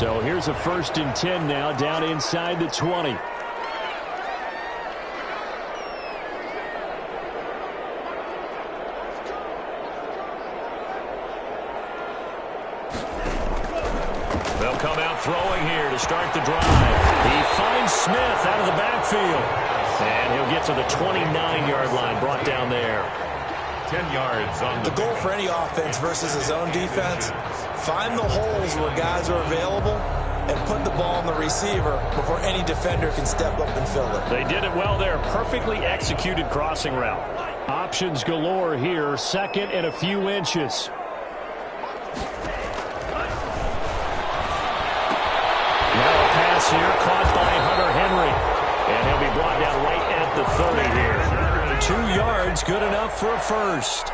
So here's a 1st and 10 now, down inside the 20. They'll come out throwing here to start the drive. He finds Smith out of the backfield. And he'll get to the 29-yard line, brought down there. 10 yards on the goal for any offense versus his own defense. Find the holes where guys are available and put the ball on the receiver before any defender can step up and fill it. They did it well there. Perfectly executed crossing route. Options galore here. 2nd and a few inches. Now a pass here caught by Hunter Henry. And he'll be brought down right at the 30 here. 2 yards, good enough for a first.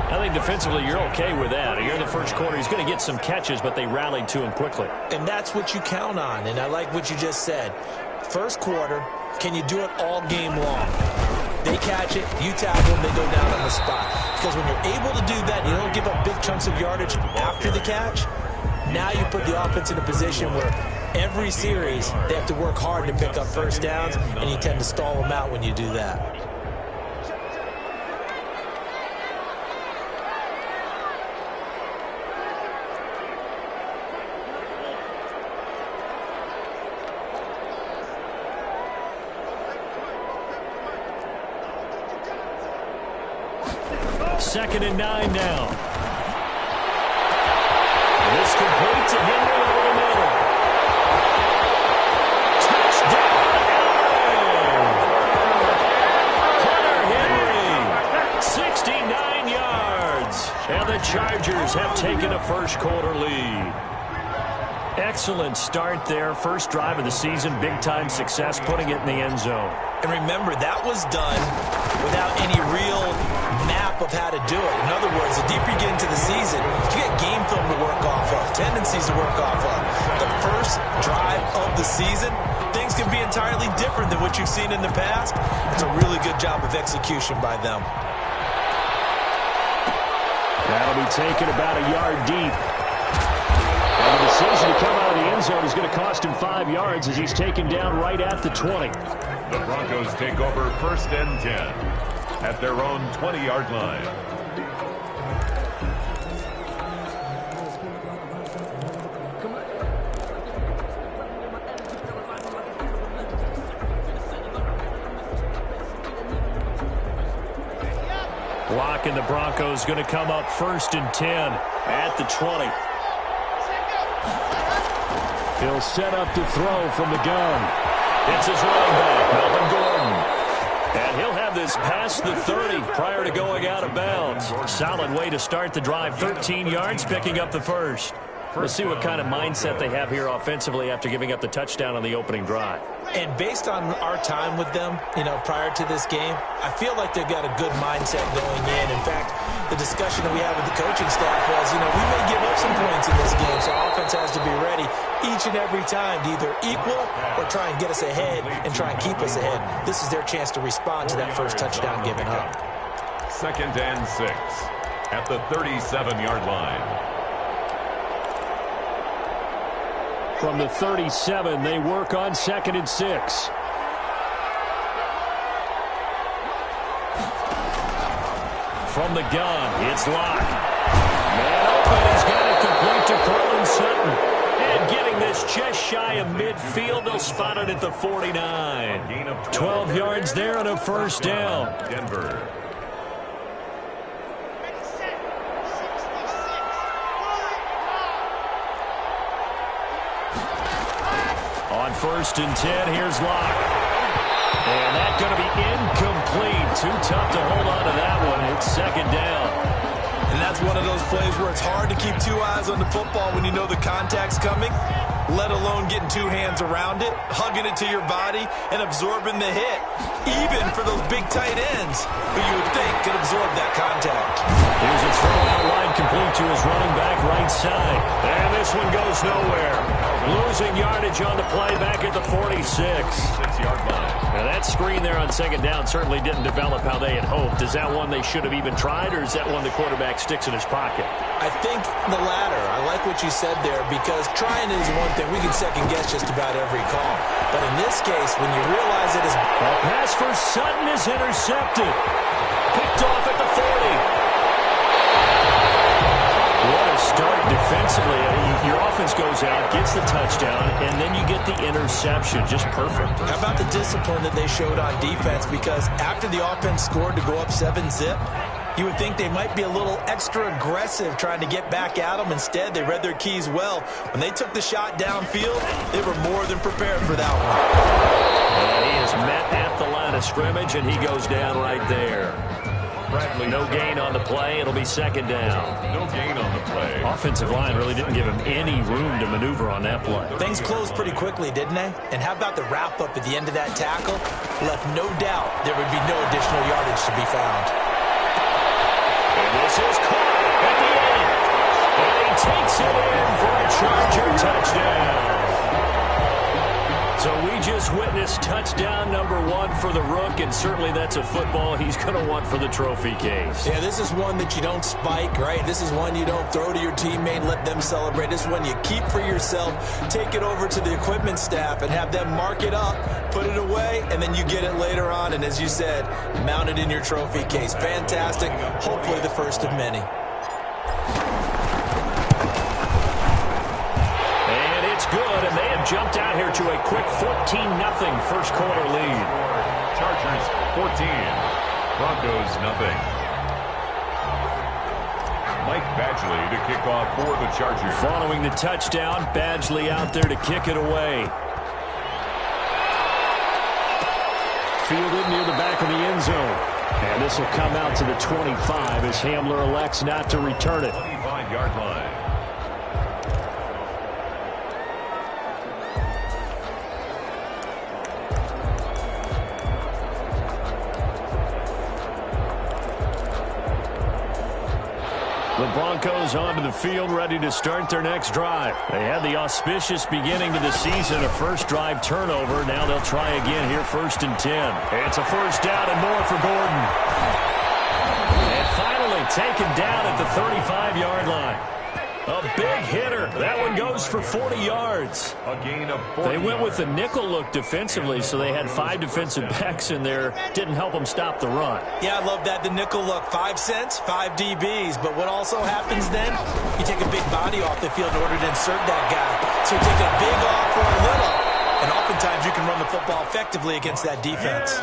I think defensively you're okay with that. Here in the first quarter, he's going to get some catches, but they rallied to him quickly. And that's what you count on, and I like what you just said. First quarter, can you do it all game long? They catch it, you tackle them, they go down on the spot. Because when you're able to do that, you don't give up big chunks of yardage after the catch. Now you put the offense in a position where every series they have to work hard to pick up first downs, and you tend to stall them out when you do that. Second and 9 now. This complete to Henry over the middle. Touchdown! Hunter Henry, 69 yards. And the Chargers have taken a first quarter lead. Excellent start there. First drive of the season. Big-time success, putting it in the end zone. And remember, that was done without any real map of how to do it. In other words, the deeper you get into the season, you get game film to work off of, tendencies to work off of. The first drive of the season, things can be entirely different than what you've seen in the past. It's a really good job of execution by them. That'll be taken about a yard deep. And the decision to come out of the end zone is going to cost him 5 yards as he's taken down right at the 20. The Broncos take over 1st and 10 at their own 20-yard line. Block, and the Broncos going to come up 1st and 10 at the 20. He'll set up to throw from the gun. It's his running back, Melvin Gordon. And he'll have this past the 30 prior to going out of bounds. Solid way to start the drive. 13 yards, picking up the first. Let's see what kind of mindset they have here offensively after giving up the touchdown on the opening drive. And based on our time with them, prior to this game, I feel like they've got a good mindset going in. In fact, the discussion that we had with the coaching staff was, we may give up some points in this game, so offense has to be ready each and every time to either equal or try and get us ahead and try and keep us ahead. This is their chance to respond to that first touchdown given up. 2nd and 6 at the 37-yard line. From the 37, they work on 2nd and 6. From the gun, it's Locke. Man open, he's got it complete to Cortland Sutton. And getting this just shy of midfield, they'll spot it at the 49. 12 yards there and a first down. Denver. On 1st and 10, here's Locke. And that's going to be incomplete. Too tough to hold on to that one. It's 2nd down. And that's one of those plays where it's hard to keep 2 eyes on the football when you know the contact's coming, let alone getting 2 hands around it, hugging it to your body, and absorbing the hit, even for those big tight ends who you would think could absorb that contact. Here's a throw out wide complete to his running back right side. And this one goes nowhere. Losing yardage on the play back at the 46. 6-yard line. Now that screen there on second down certainly didn't develop how they had hoped. Is that one they should have even tried, or is that one the quarterback sticks in his pocket? I think the latter. I like what you said there, because trying is one thing. We can second-guess just about every call. But in this case, when you realize it is... A pass for Sutton is intercepted. Picked off at the 40. What a start defensively. Your offense goes out, gets the touchdown, and then you get the interception. Just perfect. How about the discipline that they showed on defense? Because after the offense scored to go up 7-zip, you would think they might be a little extra aggressive trying to get back at them. Instead, they read their keys well. When they took the shot downfield, they were more than prepared for that one. And he is met at the line of scrimmage, and he goes down right there. No gain on the play. It'll be second down. No gain on the play. Offensive line really didn't give him any room to maneuver on that play. Things closed pretty quickly, didn't they? And how about the wrap-up at the end of that tackle? Left no doubt there would be no additional yardage to be found. And this is caught at the end. And he takes it in for a Charger touchdown. So we just witnessed touchdown number 1 for the Rook, and certainly that's a football he's going to want for the trophy case. Yeah, this is one that you don't spike, right? This is one you don't throw to your teammate and let them celebrate. This is one you keep for yourself, take it over to the equipment staff and have them mark it up, put it away, and then you get it later on. And as you said, mount it in your trophy case. Fantastic. Hopefully the first of many. Good, and they have jumped out here to a quick 14-0 first quarter lead. Chargers 14, Broncos nothing. Mike Badgley to kick off for the Chargers. Following the touchdown, Badgley out there to kick it away. Fielded near the back of the end zone. And this will come out to the 25 as Hamler elects not to return it. 25-yard line. The Broncos onto the field, ready to start their next drive. They had the auspicious beginning to the season, a first drive turnover. Now they'll try again here, 1st and 10. It's a first down and more for Gordon. And finally taken down at the 35-yard line. A big hitter. That one goes for 40 yards. A gain of 40. They went with the nickel look defensively, so they had 5 defensive backs in there. Didn't help them stop the run. Yeah, I love that, the nickel look. 5 cents, 5 DBs. But what also happens then, you take a big body off the field in order to insert that guy. So you take a big off for a little. And oftentimes you can run the football effectively against that defense.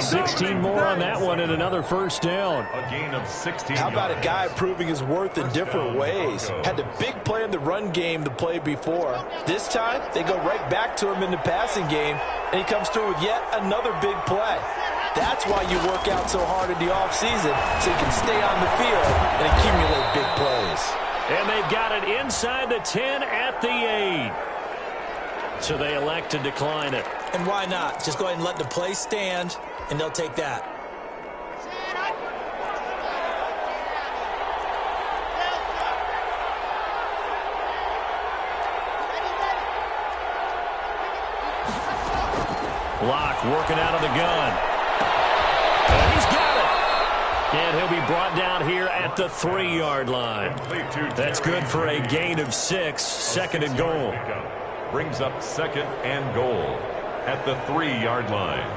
16 more on that one and another first down. A gain of 16. How about a guy proving his worth in different ways? Had the big play in the run game the play before. This time, they go right back to him in the passing game, and he comes through with yet another big play. That's why you work out so hard in the offseason, so you can stay on the field and accumulate big plays. And they've got it inside the 10 at the 8. So they elect to decline it. And why not? Just go ahead and let the play stand, and they'll take that. Locke working out of the gun. And he's got it. And he'll be brought down here at the 3-yard line. That's good for a gain of 6, 2nd and goal. Brings up 2nd and goal at the 3-yard line.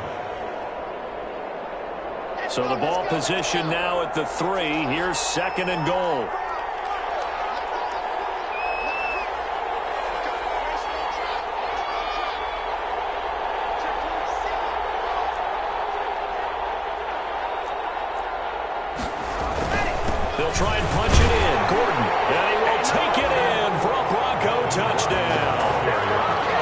So the ball position now at the 3. Here's 2nd and goal. They'll try and punch it in. Gordon, and he will take it in for a Bronco touchdown.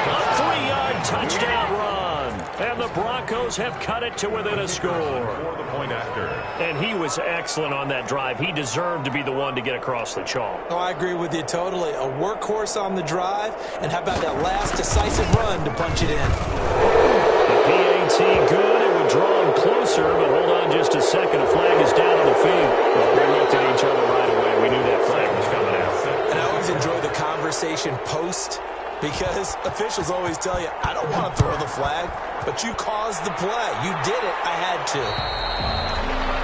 A 3-yard touchdown run. And the Broncos have cut it to within a score. For the point after. And he was excellent on that drive. He deserved to be the one to get across the chalk. Oh, I agree with you totally. A workhorse on the drive. And how about that last decisive run to punch it in? The PAT good. It would draw him closer, but hold on just a second. A flag is down on the field. Well, we looked at each other right away. We knew that flag was coming out. And I always enjoy the conversation post because officials always tell you, I don't want to throw the flag, but you caused the play. You did it. I had to.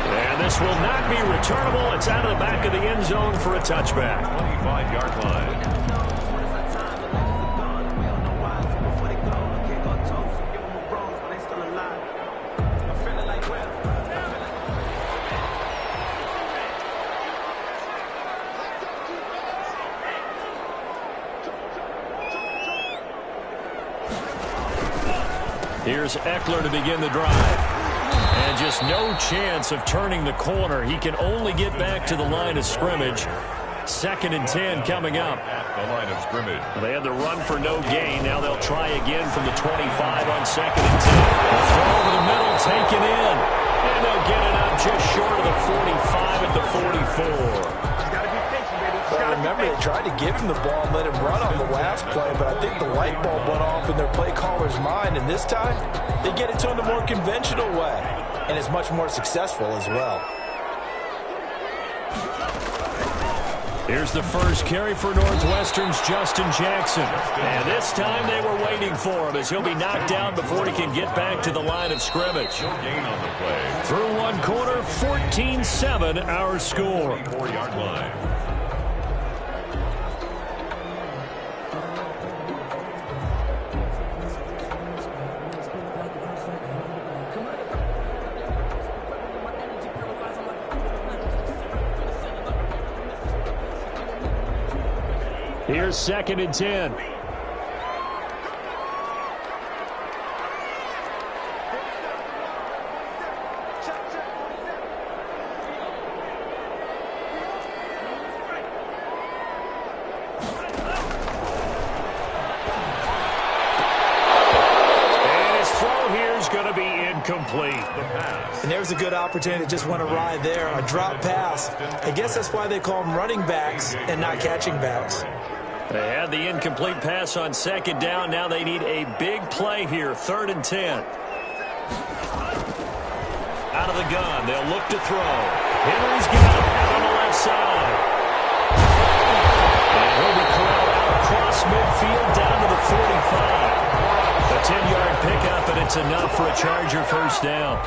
And this will not be returnable. It's out of the back of the end zone for a touchback. 25-yard line. Here's Eckler to begin the drive. And just no chance of turning the corner. He can only get back to the line of scrimmage. 2nd and 10 coming up. At the line of scrimmage. They had the run for no gain. Now they'll try again from the 25 on 2nd and 10. A throw over the middle, taken in. And they'll get it up just short of the 45 at the 44. Well, remember, they tried to give him the ball and let him run on the last play, but I think the light bulb went off in their play caller's mind, and this time they get it to him the more conventional way, and it's much more successful as well. Here's the first carry for Northwestern's Justin Jackson. And this time they were waiting for him as he'll be knocked down before he can get back to the line of scrimmage. No gain on the play. Through one quarter, 14-7 our score. 4-yard line. Here's 2nd and 10. Incomplete. And there's a good opportunity that just went awry there. A drop pass. I guess that's why they call them running backs and not catching backs. They had the incomplete pass on 2nd down. Now they need a big play here. 3rd and 10. Out of the gun. They'll look to throw. Henry's got it out on the left side. And he'll be corralled out across midfield down to the 45. A 10-yard pickup, and it's enough for a Charger first down.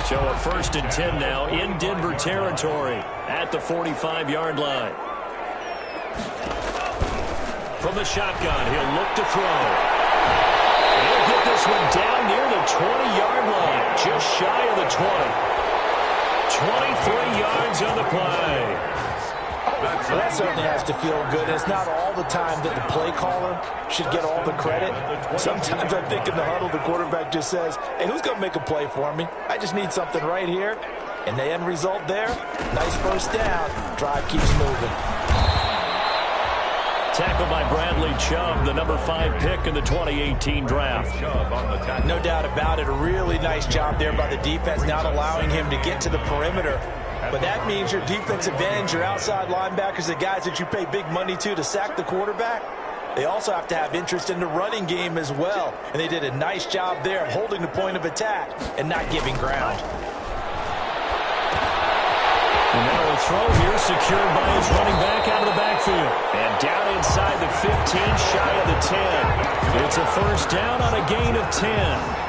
So a 1st and 10 now in Denver territory at the 45-yard line. From the shotgun, he'll look to throw. He'll get this one down near the 20-yard line, just shy of the 20. 23 yards on the play. Well, that certainly has to feel good. It's not all the time that the play caller should get all the credit. Sometimes I think in the huddle, the quarterback just says, hey, who's going to make a play for me? I just need something right here. And the end result there, nice first down. Drive keeps moving. Tackled by Bradley Chubb, the number 5 pick in the 2018 draft. No doubt about it. A really nice job there by the defense, not allowing him to get to the perimeter. But that means your defensive ends, your outside linebackers, the guys that you pay big money to sack the quarterback, they also have to have interest in the running game as well. And they did a nice job there of holding the point of attack and not giving ground. And now a throw here secured by his running back out of the backfield. And down inside the 15, shy of the 10. It's a first down on a gain of 10.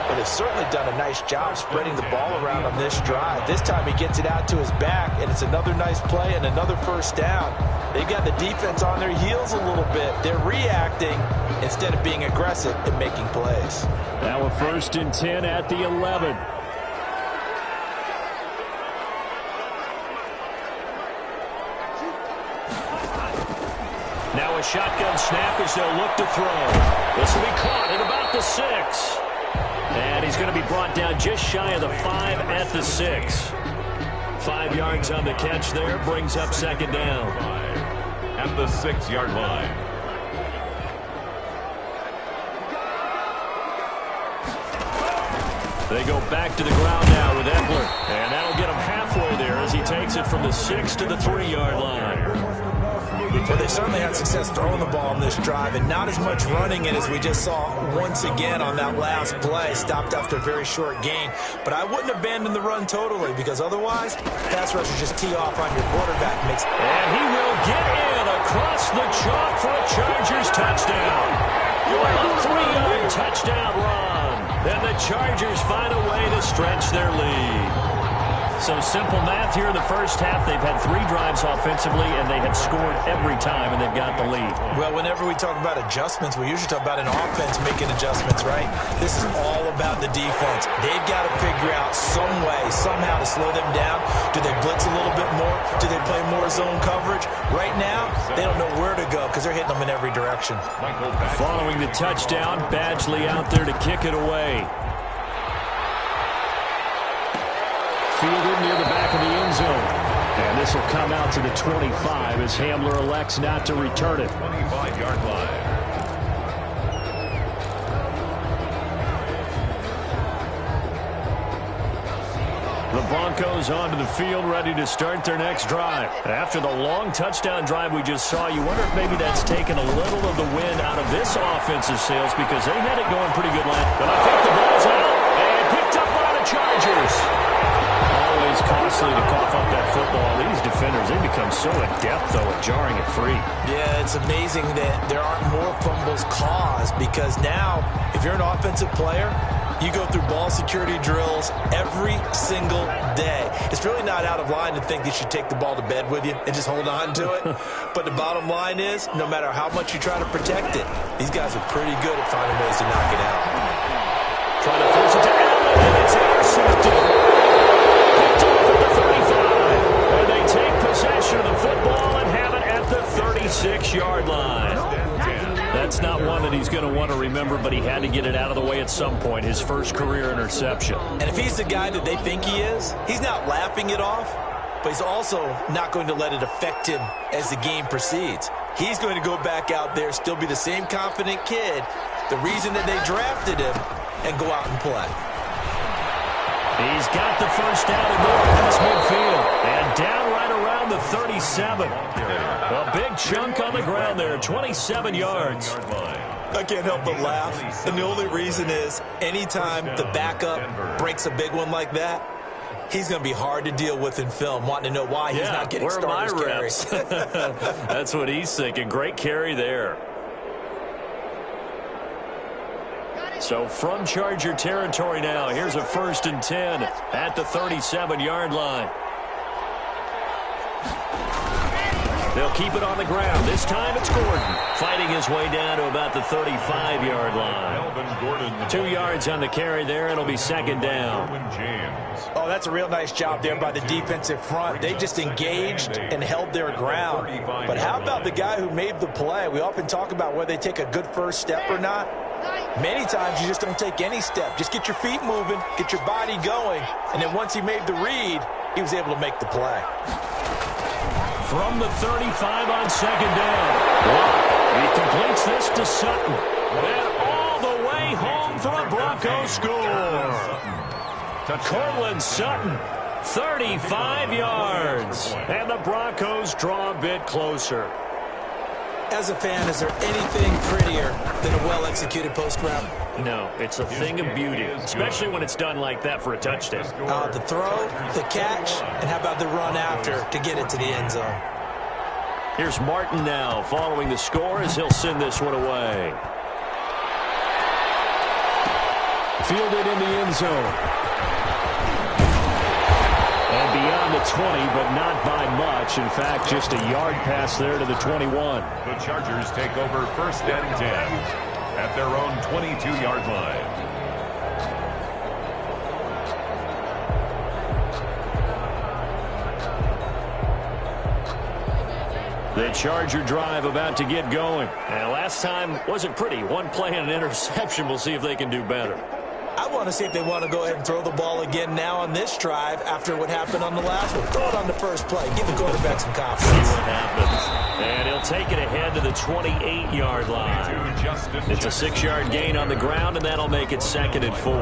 But they've certainly done a nice job spreading the ball around on this drive. This time he gets it out to his back, and it's another nice play and another first down. They've got the defense on their heels a little bit. They're reacting instead of being aggressive and making plays. Now a 1st and 10 at the 11. Now a shotgun snap as they'll look to throw. This will be caught at about the 6. And he's going to be brought down just shy of the 5 at the 6. 5 yards on the catch there, brings up 2nd down. At the 6-yard line. They go back to the ground now with Eckler. And that'll get him halfway there as he takes it from the 6 to the 3-yard line. Well, they certainly had success throwing the ball on this drive, and not as much running it as we just saw once again on that last play. Stopped after a very short gain. But I wouldn't abandon the run totally, because otherwise, pass rushers just tee off on your quarterback. And he will get in across the chalk for a Chargers touchdown. A 3-yard touchdown run. And the Chargers find a way to stretch their lead. So simple math here in the first half. They've had 3 drives offensively, and they have scored every time, and they've got the lead. Well, whenever we talk about adjustments, we usually talk about an offense making adjustments, right? This is all about the defense. They've got to figure out some way, somehow to slow them down. Do they blitz a little bit more? Do they play more zone coverage? Right now, they don't know where to go because they're hitting them in every direction. Following the touchdown, Badgley out there to kick it away. Fielded near the back of the end zone. And this will come out to the 25 as Hamler elects not to return it. 25-yard line. The Broncos onto the field, ready to start their next drive. After the long touchdown drive we just saw, you wonder if maybe that's taken a little of the wind out of this offensive sails, because they had it going pretty good last. But I think the ball's out and picked up by the Chargers. Always costly to cough up that football. These defenders, they become so adept, though, at jarring it free. Yeah, it's amazing that there aren't more fumbles caused, because now, if you're an offensive player, you go through ball security drills every single day. It's really not out of line to think you should take the ball to bed with you and just hold on to it. But the bottom line is, no matter how much you try to protect it, these guys are pretty good at finding ways to knock it out. Trying to force it to Allen, and it's intercepted. Picked off at the 35. And they take possession of the football and have it at the 36-yard line. That's not one that he's going to want to remember, but he had to get it out of the way at some point, his first career interception. And if he's the guy that they think he is, he's not laughing it off, but he's also not going to let it affect him as the game proceeds. He's going to go back out there, still be the same confident kid, the reason that they drafted him, and go out and play. He's got the first down and more past midfield. And down right around the 37. A big chunk on the ground there, 27 yards. I can't help but laugh. And the only reason is anytime the backup breaks a big one like that, he's going to be hard to deal with in film, wanting to know why he's not getting starters carries. That's what he's thinking. Great carry there. So from Charger territory now, here's a 1st and 10 at the 37-yard line. They'll keep it on the ground. This time it's Gordon fighting his way down to about the 35-yard line. 2 yards on the carry there. It'll be 2nd down. Oh, that's a real nice job there by the defensive front. They just engaged and held their ground. But how about the guy who made the play? We often talk about whether they take a good first step or not. Many times you just don't take any step. Just get your feet moving, get your body going, and then once he made the read, he was able to make the play. From the 35 on 2nd down. He completes this to Sutton. And all the way home for a Bronco score. Cortland Sutton, 35 yards. And the Broncos draw a bit closer. As a fan, is there anything prettier than a well-executed post route? No, it's a thing of beauty, especially when it's done like that for a touchdown. The throw, the catch, and how about the run after to get it to the end zone? Here's Martin now following the score as he'll send this one away. Fielded in the end zone. And beyond the 20, but not by much. In fact, just a yard pass there to the 21. The Chargers take over 1st and 10 at their own 22-yard line. The Charger drive about to get going. And last time wasn't pretty. One play and an interception. We'll see if they can do better. I want to see if they want to go ahead and throw the ball again now on this drive after what happened on the last one. Throw it on the first play. Give the quarterback some confidence. See what happens. And he'll take it ahead to the 28-yard line. It's a 6-yard gain on the ground, and that'll make it 2nd and 4.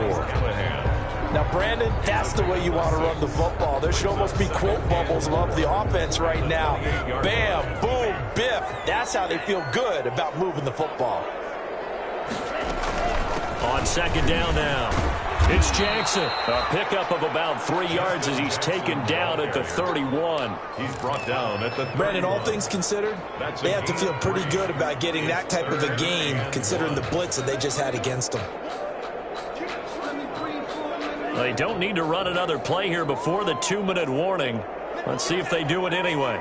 Now, Brandon, that's the way you want to run the football. There should almost be quote bubbles of the offense right now. Bam, boom, Biff, that's how they feel good about moving the football. On second down now, it's Jackson. A pickup of about 3 yards as he's taken down at the 31. He's brought down at the 31. Brandon, all things considered, they have to feel pretty good about getting that type of a gain considering the blitz that they just had against them. They don't need to run another play here before the 2-minute warning. Let's see if they do it anyway.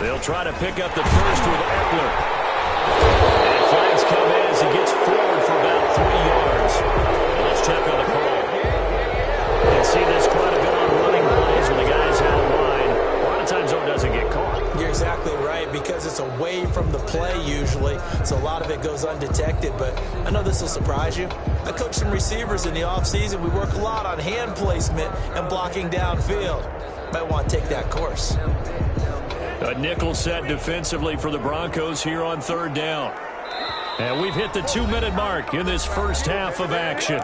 They'll try to pick up the first with Eckler. And flags come in as he gets forward for about 3 yards. Let's check on the call. You can see this quite a bit on running plays when the guy's out wide. A lot of times, though, it doesn't get caught. You're exactly right, because it's away from the play usually, so a lot of it goes undetected. But I know this will surprise you. I coach some receivers in the offseason. We work a lot on hand placement and blocking downfield. Might want to take that course. A nickel set defensively for the Broncos here on third down. And we've hit the 2-minute mark in this first half of action.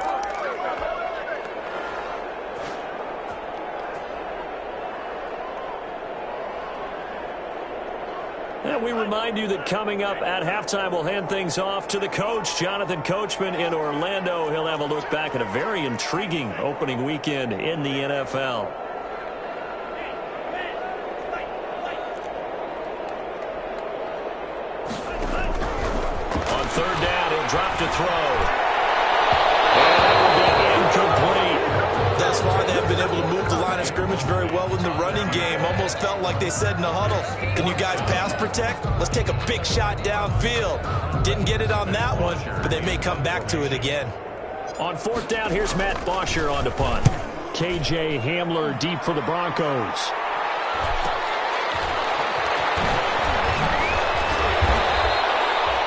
And we remind you that coming up at halftime, we'll hand things off to the coach, Jonathan Coachman in Orlando. He'll have a look back at a very intriguing opening weekend in the NFL. On third down, he'll drop to throw. And that will be incomplete. Thus far, they have been able to move the line of scrimmage very well in the running game. Almost felt like they said in the huddle, can you guys pass protect? Let's take a big shot downfield. Didn't get it on that one, but they may come back to it again. On fourth down, here's Matt Bosher on the punt. KJ Hamler deep for the Broncos.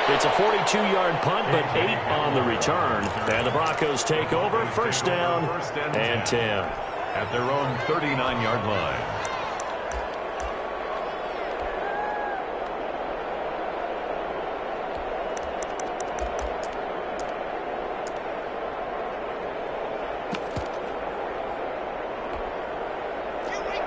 It's a 42-yard punt, but 8 on the return. And the Broncos take over. First down and 10. At their own 39-yard line.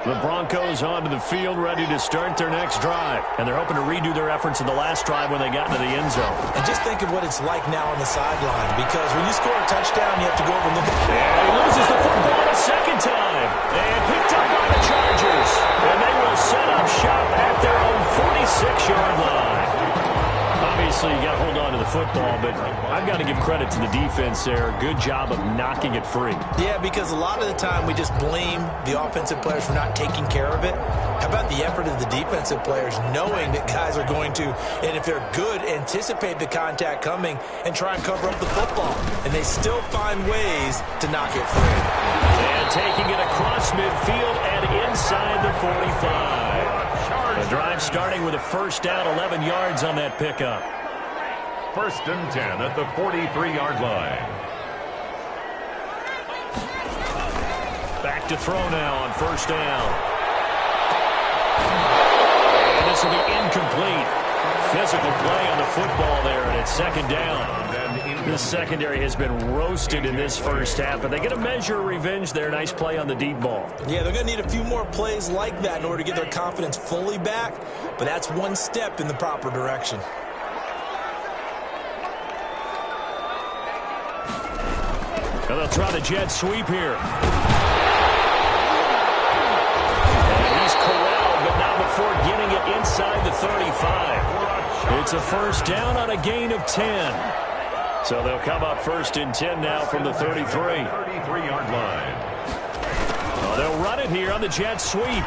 The Broncos onto the field, ready to start their next drive. And they're hoping to redo their efforts in the last drive when they got into the end zone. And just think of what it's like now on the sideline, because when you score a touchdown, you have to go over and look at it. And he loses the football a second time. And picked up by the Chargers. And they will set up shop at their own 46-yard line. Obviously, you got to hold on to the football, but I've got to give credit to the defense there. Good job of knocking it free. Yeah, because a lot of the time we just blame the offensive players for not taking care of it. How about the effort of the defensive players knowing that guys are going to, and if they're good, anticipate the contact coming and try and cover up the football. And they still find ways to knock it free. And taking it across midfield and inside the 45. The drive starting with a first down, 11 yards on that pickup. First and 10 at the 43-yard line. Back to throw now on first down. And this will be incomplete. Physical play on the football there, and it's second down. This secondary has been roasted in this first half, but they get a measure of revenge there. Nice play on the deep ball. Yeah, they're going to need a few more plays like that in order to get their confidence fully back, but that's one step in the proper direction. And they'll try the jet sweep here. And he's corralled, but not before getting it inside the 35. It's a first down on a gain of 10. So they'll come up first and 10 now from the 33. 33-yard line. Well, they'll run it here on the jet sweep. They'll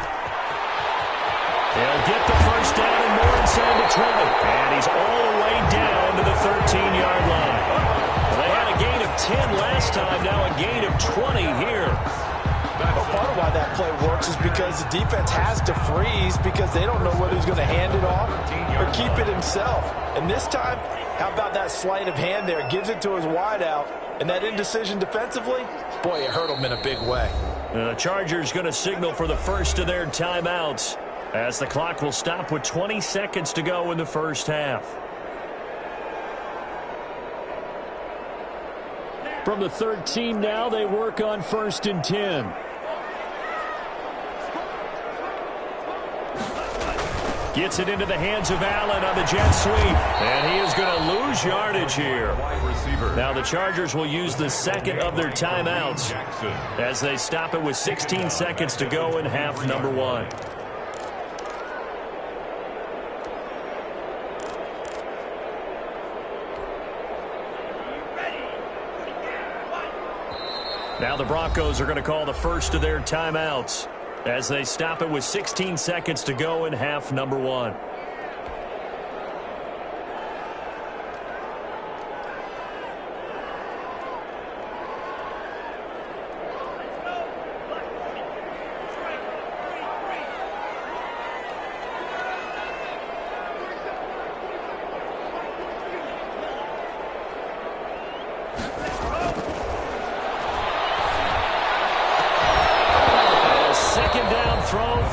get the first down and more inside the 20. And he's all the way down to the 13-yard line. Well, they had a gain of 10 last time, now a gain of 20 here. Well, part of why that play works is because the defense has to freeze because they don't know whether he's going to hand it off or keep it himself. And this time, how about that sleight of hand there? Gives it to his wideout. And that indecision defensively, boy, it hurt him in a big way. The Chargers going to signal for the first of their timeouts as the clock will stop with 20 seconds to go in the first half. From the 13 now, they work on first and 10. Gets it into the hands of Allen on the jet sweep. And he is going to lose yardage here. Now the Chargers will use the second of their timeouts as they stop it with 16 seconds to go in half number 1. Now the Broncos are going to call the first of their timeouts as they stop it with 16 seconds to go in half number 1.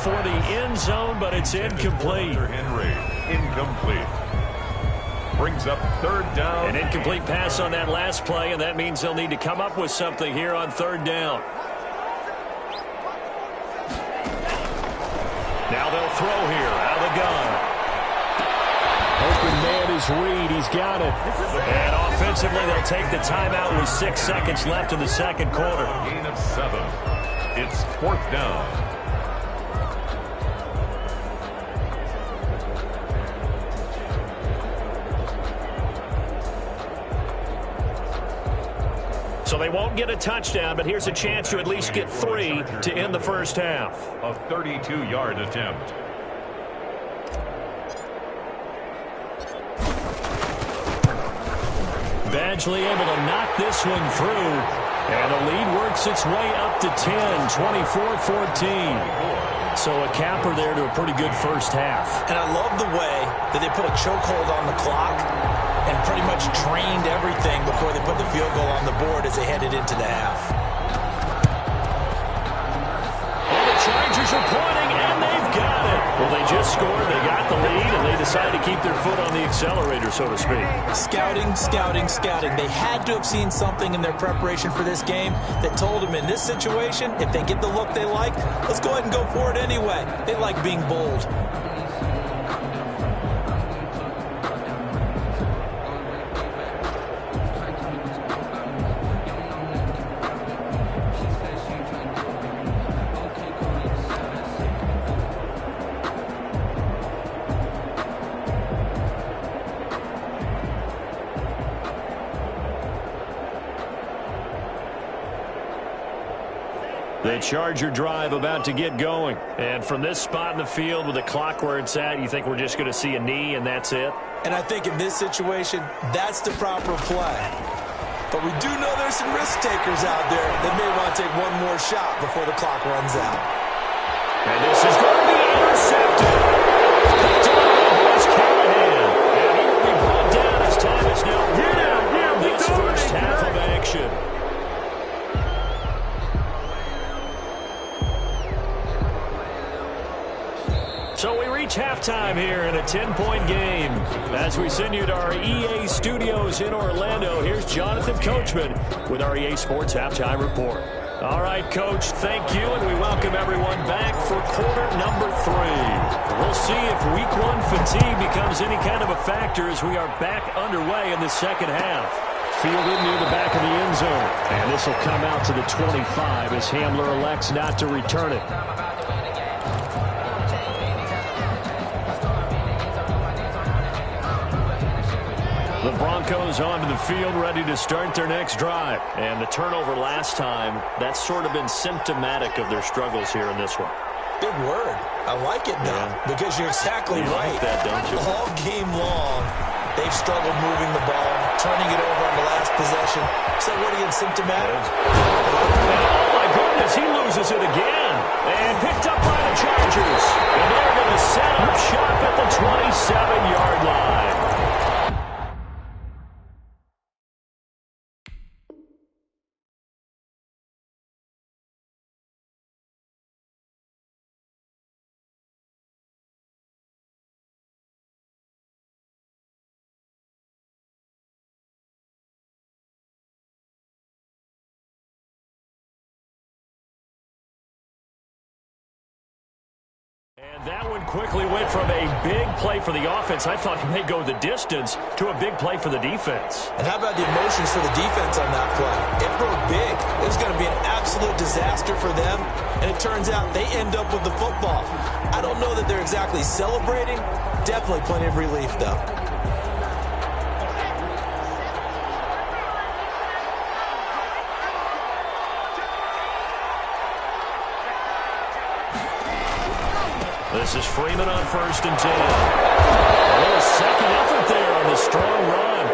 For the end zone, but it's incomplete. Henry, incomplete. Brings up third down. An incomplete pass on that last play, and that means they'll need to come up with something here on third down. Now they'll throw here out of the gun. Open man is Reed. He's got it. And offensively, they'll take the timeout with 6 seconds left in the second quarter. Gain of 7. It's fourth down. So they won't get a touchdown, but here's a chance to at least get 3 to end the first half. A 32-yard attempt. Badgley able to knock this one through. And the lead works its way up to 10, 24-14. So a capper there to a pretty good first half. And I love the way that they put a chokehold on the clock and pretty much trained everything before they put the field goal on the board as they headed into the half. And the Chargers are pointing, and they've got it. Well, they just scored, they got the lead, and they decided to keep their foot on the accelerator, so to speak. Scouting, scouting, scouting. They had to have seen something in their preparation for this game that told them in this situation, if they get the look they like, let's go ahead and go for it anyway. They like being bold. The Charger drive about to get going. And from this spot in the field with the clock where it's at, you think we're just going to see a knee and that's it? And I think in this situation, that's the proper play. But we do know there's some risk takers out there that may want to take one more shot before the clock runs out. And this is going to be intercepted. Picked up by Bruce Callahan. And he will be brought down as time is now run out on this first half of action. So we reach halftime here in a 10-point game. As we send you to our EA studios in Orlando, here's Jonathan Coachman with our EA Sports Halftime Report. All right, Coach, thank you, and we welcome everyone back for quarter number 3. We'll see if week 1 fatigue becomes any kind of a factor as we are back underway in the second half. Fielded near the back of the end zone. And this will come out to the 25 as Hamler elects not to return it. The Broncos onto the field, ready to start their next drive. And the turnover last time, that's sort of been symptomatic of their struggles here in this one. Big word. I like it now, because you're exactly right. Like that, don't you? All game long, they've struggled moving the ball, turning it over on the last possession. So what again, symptomatic? And oh my goodness, he loses it again. And picked up by the Chargers. And they're going to set up shop at the 27-yard line. And that That one quickly went from a big play for the offense. I thought he may go the distance to a big play for the defense. And how about the emotions for the defense on that play? It broke big. It was going to be an absolute disaster for them, and it turns out they end up with the football. I don't know that they're exactly celebrating. Definitely plenty of relief, though. This is Freeman on 1st and 10. A little second effort there on the strong run.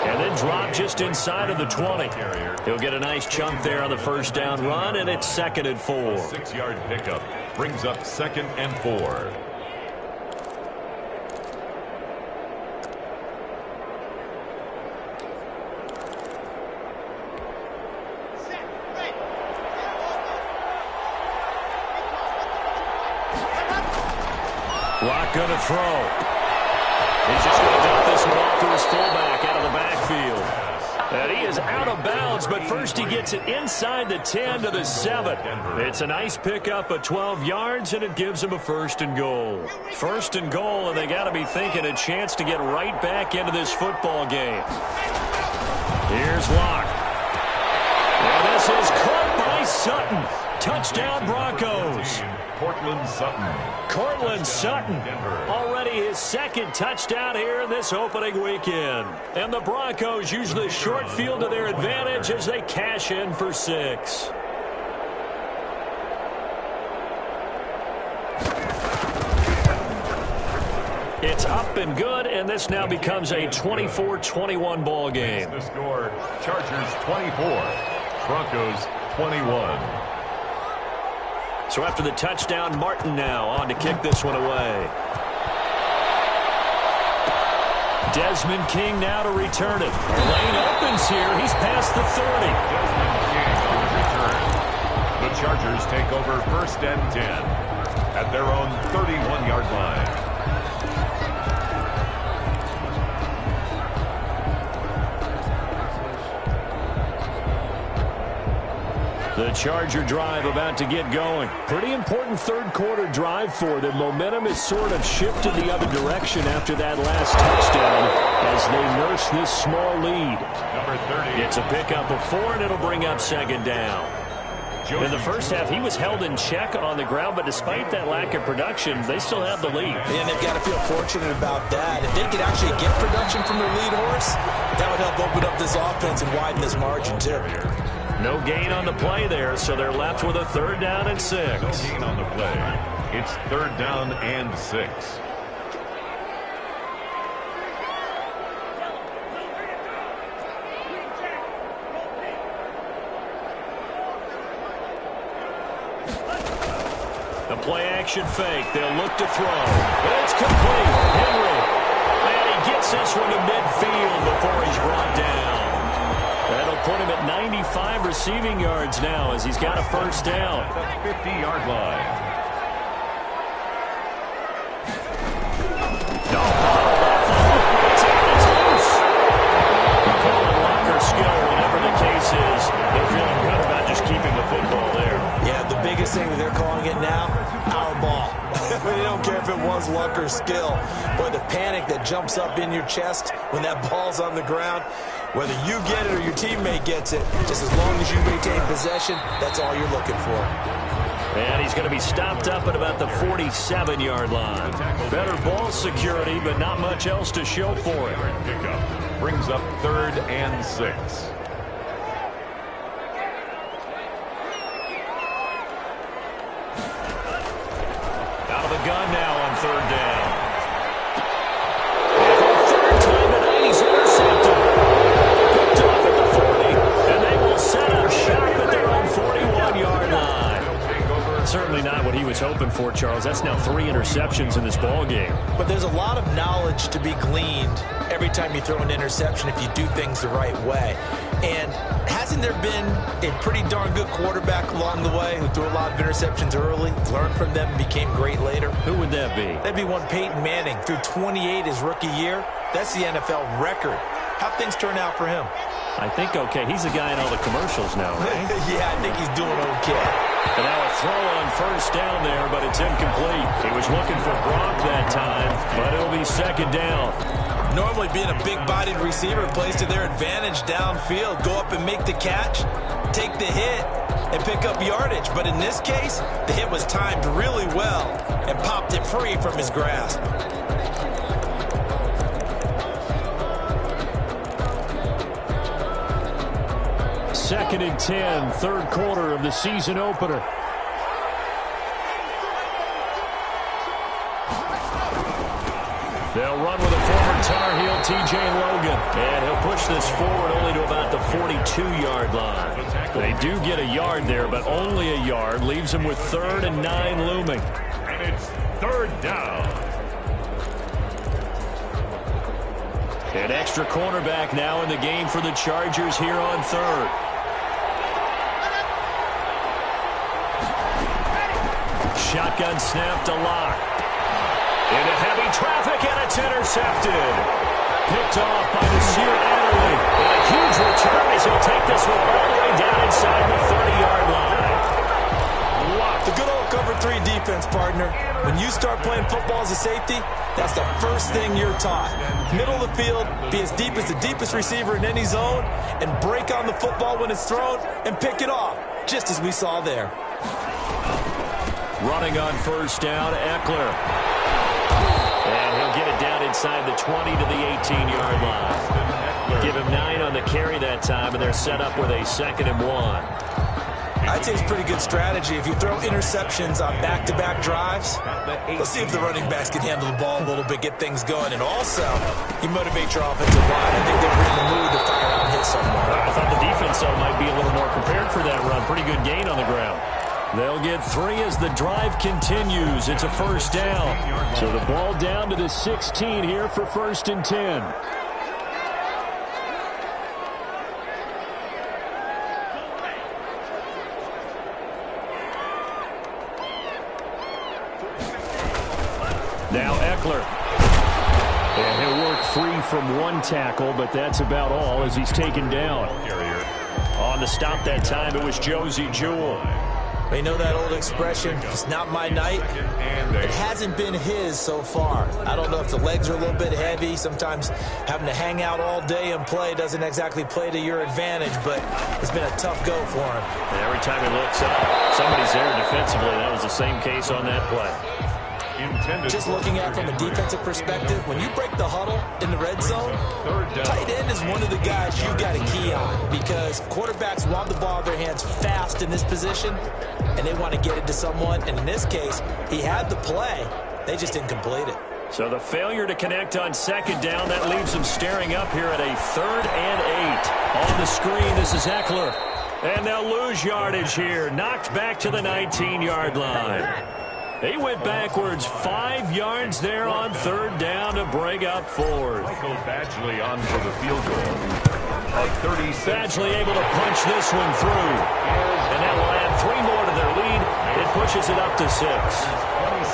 And then drop just inside of the 20. He'll get a nice chunk there on the first down run, and it's 2nd and 4. 6-yard pickup brings up 2nd and 4. Lock going to throw. He's just going to dump this one off to his fullback out of the backfield. And he is out of bounds, but first he gets it inside the 10 to the 7. It's a nice pickup of 12 yards, and it gives him a 1st and goal. 1st and goal, and they got to be thinking a chance to get right back into this football game. Here's Locke. And this is caught by Sutton. Touchdown, Broncos. Cortland Sutton, already his 2nd touchdown here in this opening weekend. And the Broncos use the short field to their advantage as they cash in for 6. It's up and good, and this now becomes a 24-21 ball game. The score, Chargers 24, Broncos 21. So after the touchdown, Martin now on to kick this one away. Desmond King now to return it. Lane opens here. He's past the 30. Desmond King on the return. The Chargers take over 1st and 10 at their own 31-yard line. The Charger drive about to get going. Pretty important third-quarter drive for them. Momentum has sort of shifted the other direction after that last touchdown as they nurse this small lead. Number 30. It's a pickup of 4, and it'll bring up 2nd down. In the first half, he was held in check on the ground, but despite that lack of production, they still have the lead. And they've got to feel fortunate about that. If they could actually get production from their lead horse, that would help open up this offense and widen this margin, too. No gain on the play there, so they're left with a 3rd down and 6. No gain on the play. It's 3rd down and 6. The play-action fake. They'll look to throw. It's complete. Henry. And he gets this one to midfield before he's brought down. That'll put him at 95 receiving yards now as he's got a 1st down. At the 50-yard line. It's loose. Call it luck or skill, whatever the case is. They're feeling good about just keeping the football there. Yeah, the biggest thing that they're calling it now, our ball. They don't care if it was luck or skill. But the panic that jumps up in your chest when that ball's on the ground, whether you get it or your teammate gets it, just as long as you retain possession, that's all you're looking for. And he's going to be stopped up at about the 47-yard line. Better ball security, but not much else to show for it. Pickup brings up 3rd and 6. Out of the gun now on 3rd down. And for the 3rd time tonight, he's intercepted. Picked off at the 40, and they will set up shop at their own 41-yard line. Certainly not what he was hoping for, Charles. That's now 3 interceptions in this ball game. But there's a lot of knowledge to be gleaned every time you throw an interception if you do things the right way. And hasn't there been a pretty darn good quarterback along the way who threw a lot of interceptions early, learned from them, and became great later? Who would that be? That'd be one Peyton Manning. Threw 28 his rookie year. That's the NFL record. How'd things turn out for him? I think okay. He's the guy in all the commercials now, right? Yeah, I think he's doing okay. And now a throw on first down there, but it's incomplete. He was looking for Gronk that time, but it'll be second down. Normally being a big-bodied receiver plays to their advantage downfield. Go up and make the catch, take the hit, and pick up yardage. But in this case, the hit was timed really well and popped it free from his grasp. Second and 10, third quarter of the season opener. They'll run with a former Tar Heel, T.J. Logan. And he'll push this forward only to about the 42-yard line. They do get a yard there, but only a yard. Leaves them with 3rd and 9 looming. And it's 3rd down. An extra cornerback now in the game for the Chargers here on 3rd. Shotgun snap to Locke. Into heavy traffic, and it's intercepted. Picked off by Nasir Adderley. And a huge return as he'll take this one all the way down inside the 30-yard line. The good old cover 3 defense, partner. When you start playing football as a safety, that's the first thing you're taught. Middle of the field, be as deep as the deepest receiver in any zone, and break on the football when it's thrown, and pick it off, just as we saw there. Running on first down, Eckler. And he'll get it down inside the 20 to the 18-yard line. Give him 9 on the carry that time, and they're set up with a 2nd and 1. I'd say it's pretty good strategy. If you throw interceptions on back-to-back drives, let's see if the running backs can handle the ball a little bit, get things going. And also, you motivate your offensive line. I think they're in the mood to fire out and hit somewhere. I thought the defense might be a little more prepared for that run. Pretty good gain on the ground. They'll get 3 as the drive continues. It's a first down. So the ball down to the 16 here for 1st and 10. Now Eckler. And he'll work free from 1 tackle, but that's about all as he's taken down. On the stop that time, it was Josie Jewell. You know that old expression, it's not my night? It hasn't been his so far. I don't know if the legs are a little bit heavy. Sometimes having to hang out all day and play doesn't exactly play to your advantage, but it's been a tough go for him. And every time he looks up, somebody's there defensively. That was the same case on that play. Just looking at it from a defensive perspective, when you break the huddle in the red zone, tight end is one of the guys you've got to key on because quarterbacks want the ball in their hands fast in this position, and they want to get it to someone. And in this case, he had the play. They just didn't complete it. So the failure to connect on 2nd down, that leaves them staring up here at a 3rd and 8. On the screen, this is Eckler. And they'll lose yardage here. Knocked back to the 19-yard line. He went backwards 5 yards there on 3rd down to bring up 4th. Michael Badgley on for the field goal. 36. Badgley able to punch this one through. And that will add 3 more to their lead. It pushes it up to 6.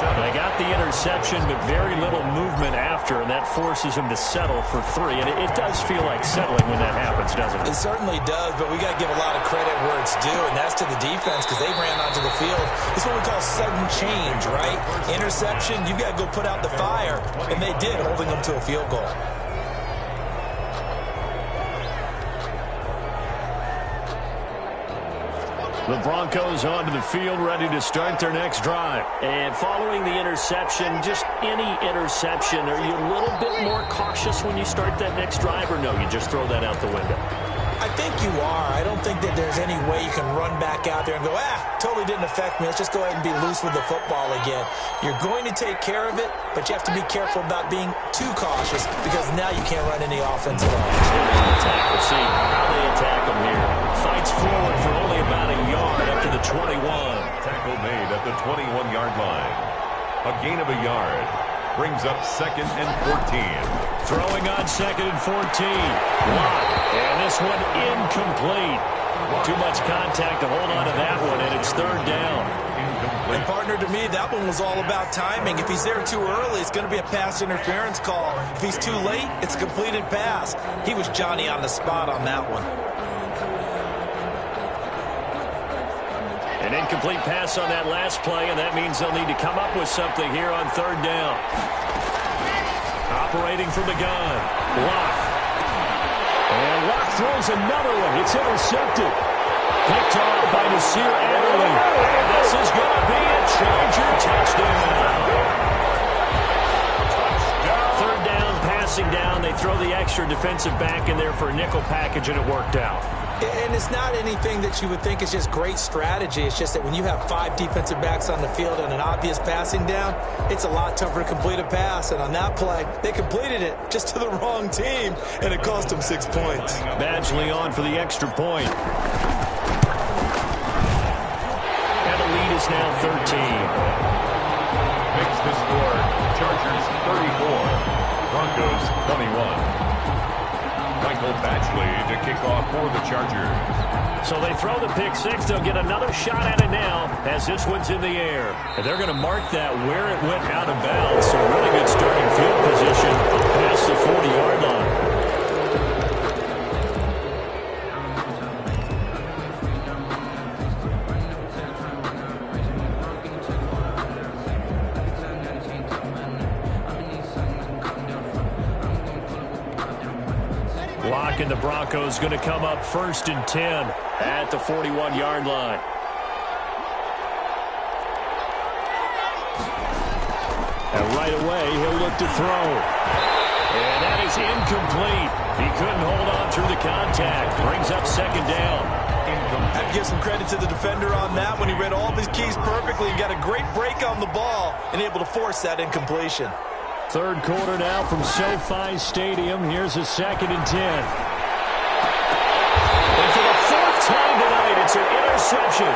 They got the interception, but very little movement after, and that forces them to settle for 3. And it does feel like settling when that happens, doesn't it? It certainly does, but we got to give a lot of credit where it's due, and that's to the defense because they ran onto the field. It's what we call sudden change, right? Interception, you got to go put out the fire, and they did, holding them to a field goal. The Broncos onto the field, ready to start their next drive. And following the interception, just any interception, are you a little bit more cautious when you start that next drive, or no, you just throw that out the window? I think you are. I don't think that there's any way you can run back out there and go, totally didn't affect me. Let's just go ahead and be loose with the football again. You're going to take care of it, but you have to be careful about being too cautious because now you can't run any offense at all. We'll see how they attack him here. Fights forward for only about a yard up to the 21. Tackle made at the 21-yard line. A gain of a yard. Brings up 2nd and 14. Throwing on 2nd and 14. Block. And this one incomplete. Too much contact to hold on to that one, and it's 3rd down. And partner, to me, that one was all about timing. If he's there too early, it's going to be a pass interference call. If he's too late, it's a completed pass. He was Johnny on the spot on that one. An incomplete pass on that last play, and that means they'll need to come up with something here on third down. Operating from the gun, Locke. And Locke throws another one. It's intercepted. Picked off by Nasir Adderley. And this is going to be a Charger touchdown. Third down, passing down. They throw the extra defensive back in there for a nickel package, and it worked out. And it's not anything that you would think is just great strategy. It's just that when you have 5 defensive backs on the field and an obvious passing down, it's a lot tougher to complete a pass. And on that play, they completed it just to the wrong team, and it cost them 6 points. Badgley on for the extra point. And the lead is now 13. Makes the score Chargers 34, Broncos 21. Michael Badgley to kick off for the Chargers. So they throw the pick six. They'll get another shot at it now as this one's in the air. And they're going to mark that where it went out of bounds. So really good starting field position past the 40-yard line. And the Broncos going to come up 1st and 10 at the 41-yard line. And right away, he'll look to throw. And that is incomplete. He couldn't hold on through the contact. Brings up 2nd down. I have to give some credit to the defender on that when he read all of his keys perfectly and got a great break on the ball and able to force that incompletion. Third quarter now from SoFi Stadium. Here's a 2nd and 10. And for the 4th time tonight, it's an interception.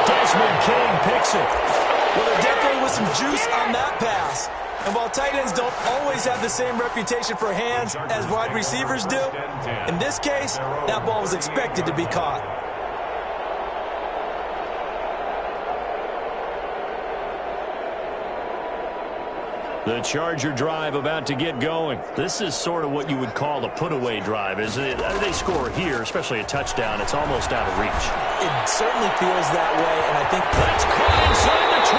Desmond King picks it. Well, there definitely was some juice on that pass. And while tight ends don't always have the same reputation for hands as wide receivers do, in this case, that ball was expected to be caught. The Charger drive about to get going. This is sort of what you would call a put-away drive, isn't it? They score here, especially a touchdown. It's almost out of reach. It certainly feels that way, and I think that's caught inside the 20.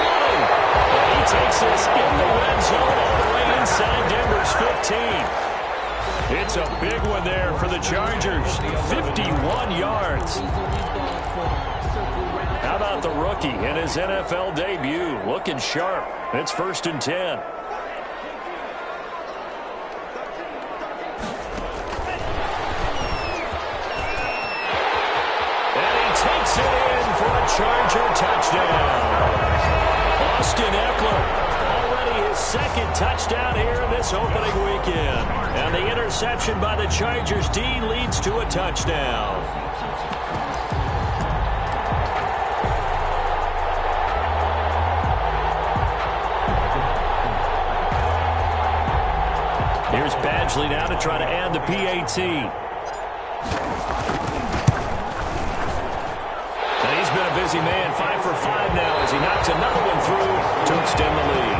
And he takes us in the red zone all the way inside Denver's 15. It's a big one there for the Chargers. 51 yards. How about the rookie in his NFL debut? Looking sharp. It's 1st and 10. Takes it in for a Charger touchdown. Austin Eckler, already his 2nd touchdown here in this opening weekend. And the interception by the Chargers D leads to a touchdown. Here's Badgley now to try to add the PAT. Been a busy man, 5 for 5 now as he knocks another one through to extend the lead.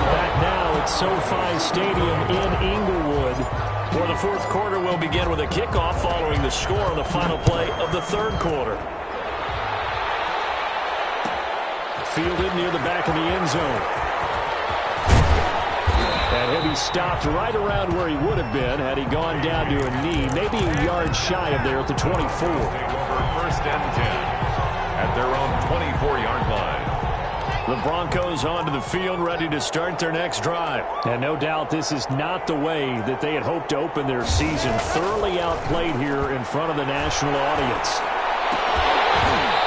Back now at SoFi Stadium in Inglewood, where the 4th quarter will begin with a kickoff following the score on the final play of the 3rd quarter. Fielded near the back of the end zone. And he'll be stopped right around where he would have been had he gone down to a knee, maybe a yard shy of there at the 24. 1st and 10. At their own 24-yard line. The Broncos onto the field, ready to start their next drive. And no doubt this is not the way that they had hoped to open their season. Thoroughly outplayed here in front of the national audience.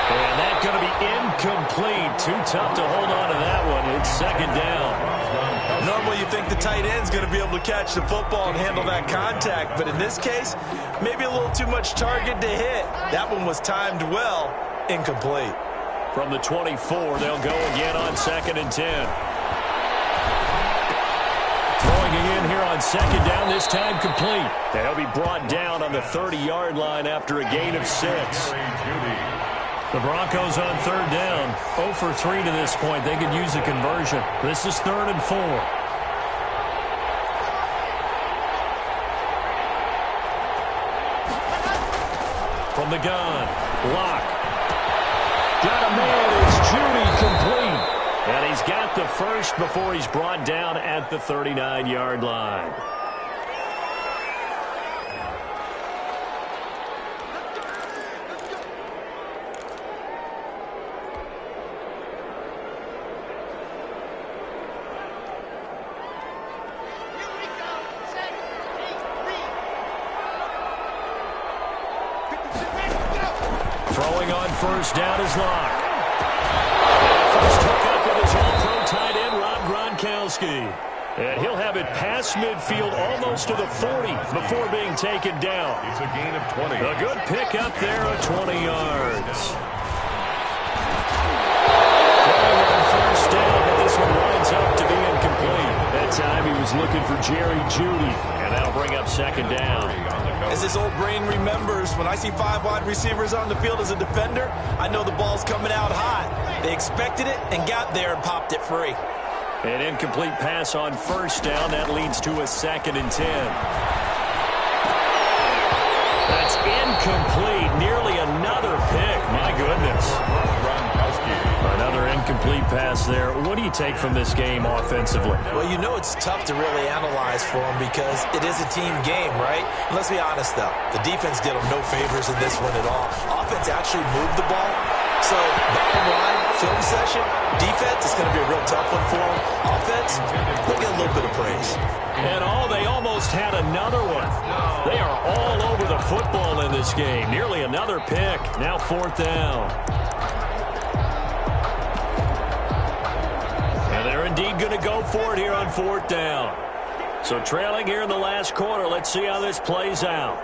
And that's going to be incomplete. Too tough to hold on to that one. It's 2nd down. Normally you think the tight end's going to be able to catch the football and handle that contact. But in this case, maybe a little too much target to hit. That one was timed well. Incomplete. From the 24, they'll go again on 2nd and 10. Throwing again here on 2nd down, this time complete. And he'll be brought down on the 30-yard line after a gain of 6. The Broncos on 3rd down, 0 for 3 to this point. They could use a conversion. This is 3rd and 4. From the gun, Locke. Got a man. It's Judy complete. And he's got the first before he's brought down at the 39-yard line. Throwing on first down is Locke. First hookup with his all-pro tight end, Rob Gronkowski. And he'll have it past midfield almost to the 40 before being taken down. It's a gain of 20. A good pick up there at 20 yards. Throwing on first down, but this one winds up to be incomplete. That time he was looking for Jerry Jeudy, and that'll bring up second down. As this old brain remembers, when I see 5 wide receivers on the field as a defender, I know the ball's coming out hot. They expected it and got there and popped it free. An incomplete pass on first down. That leads to a 2nd and 10. That's incomplete. Nearly another pick. My goodness. Another incomplete pass there. What do you take from this game offensively? Well, you know it's tough to really analyze for them because it is a team game, right? And let's be honest, though. The defense did them no favors in this one at all. Offense actually moved the ball. So, bottom line, film session, defense is going to be a real tough one for them. Offense, they'll get a little bit of praise. And they almost had another one. They are all over the football in this game. Nearly another pick. Now 4th down. And they're indeed going to go for it here on 4th down. So trailing here in the last quarter. Let's see how this plays out.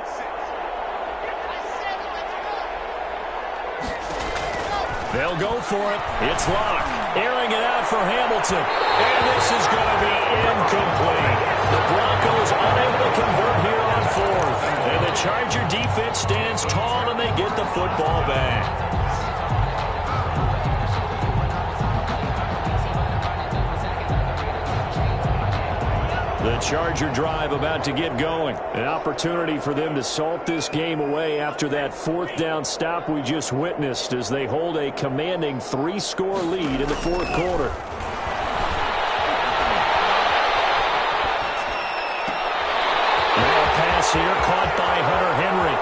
They'll go for it. It's Locke. Airing it out for Hamilton. And this is going to be incomplete. The Broncos unable to convert here on 4th. And the Charger defense stands tall and they get the football back. The Charger drive about to get going. An opportunity for them to salt this game away after that 4th down stop we just witnessed as they hold a commanding 3-score lead in the 4th quarter. Now a pass here caught by Hunter Henry.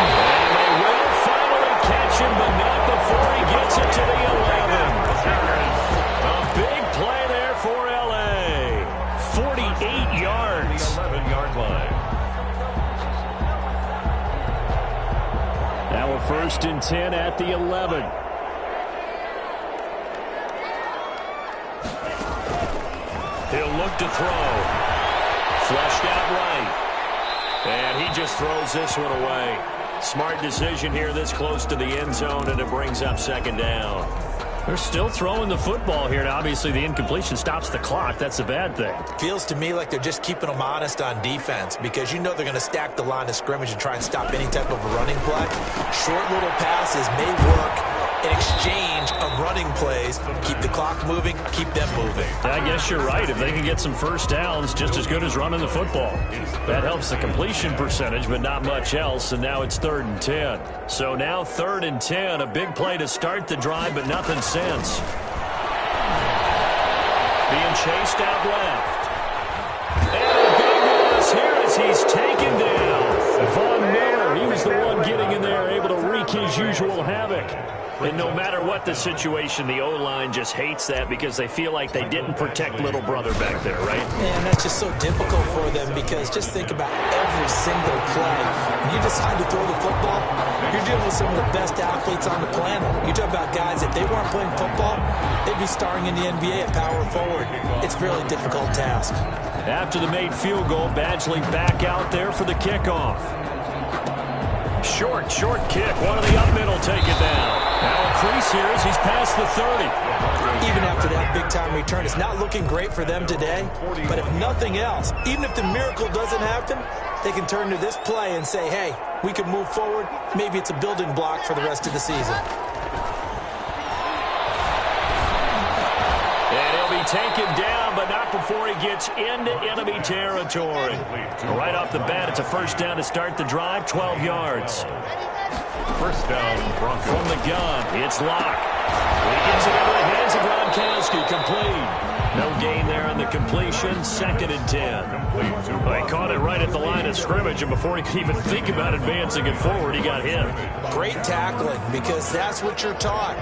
And they will finally catch him, but not before he gets it to the 11. A big play there for L.A. 48 yards. 11-yard line. Now a 1st and 10 at the 11. He'll look to throw. Flushed out right. And he just throws this one away. Smart decision here this close to the end zone, and it brings up 2nd down. They're still throwing the football here, and obviously the incompletion stops the clock. That's a bad thing. Feels to me like they're just keeping them honest on defense because you know they're going to stack the line of scrimmage and try and stop any type of a running play. Short little passes may work in exchange of running plays. Keep the clock moving, keep them moving. I guess you're right. If they can get some first downs, just as good as running the football. That helps the completion percentage, but not much else, and now it's 3rd and 10. So now 3rd and 10, a big play to start the drive, but nothing since. Being chased out left. And a big loss here as he's taken down. Von Miller, he was the one getting in there, able to wreak his usual havoc. And no matter what the situation, the O-line just hates that because they feel like they didn't protect little brother back there, right? Man, that's just so difficult for them because just think about every single play. When you decide to throw the football, you're dealing with some of the best athletes on the planet. You talk about guys, if they weren't playing football, they'd be starring in the NBA at power forward. It's a really difficult task. After the made field goal, Badgley back out there for the kickoff. Short kick. One of the up middle take it down. Now a crease here as he's past the 30. Even after that big-time return, it's not looking great for them today. But if nothing else, even if the miracle doesn't happen, they can turn to this play and say, hey, we can move forward. Maybe it's a building block for the rest of the season. And he'll be take him down, but not before he gets into enemy territory. Right off the bat, it's a first down to start the drive, 12 yards. First down, Broncos. From the gun, it's Locke. He gets it into the hands of Gronkowski, complete. No gain there on the completion, 2nd and 10. Well, he caught it right at the line of scrimmage, and before he could even think about advancing it forward, he got hit. Great tackling, because that's what you're taught.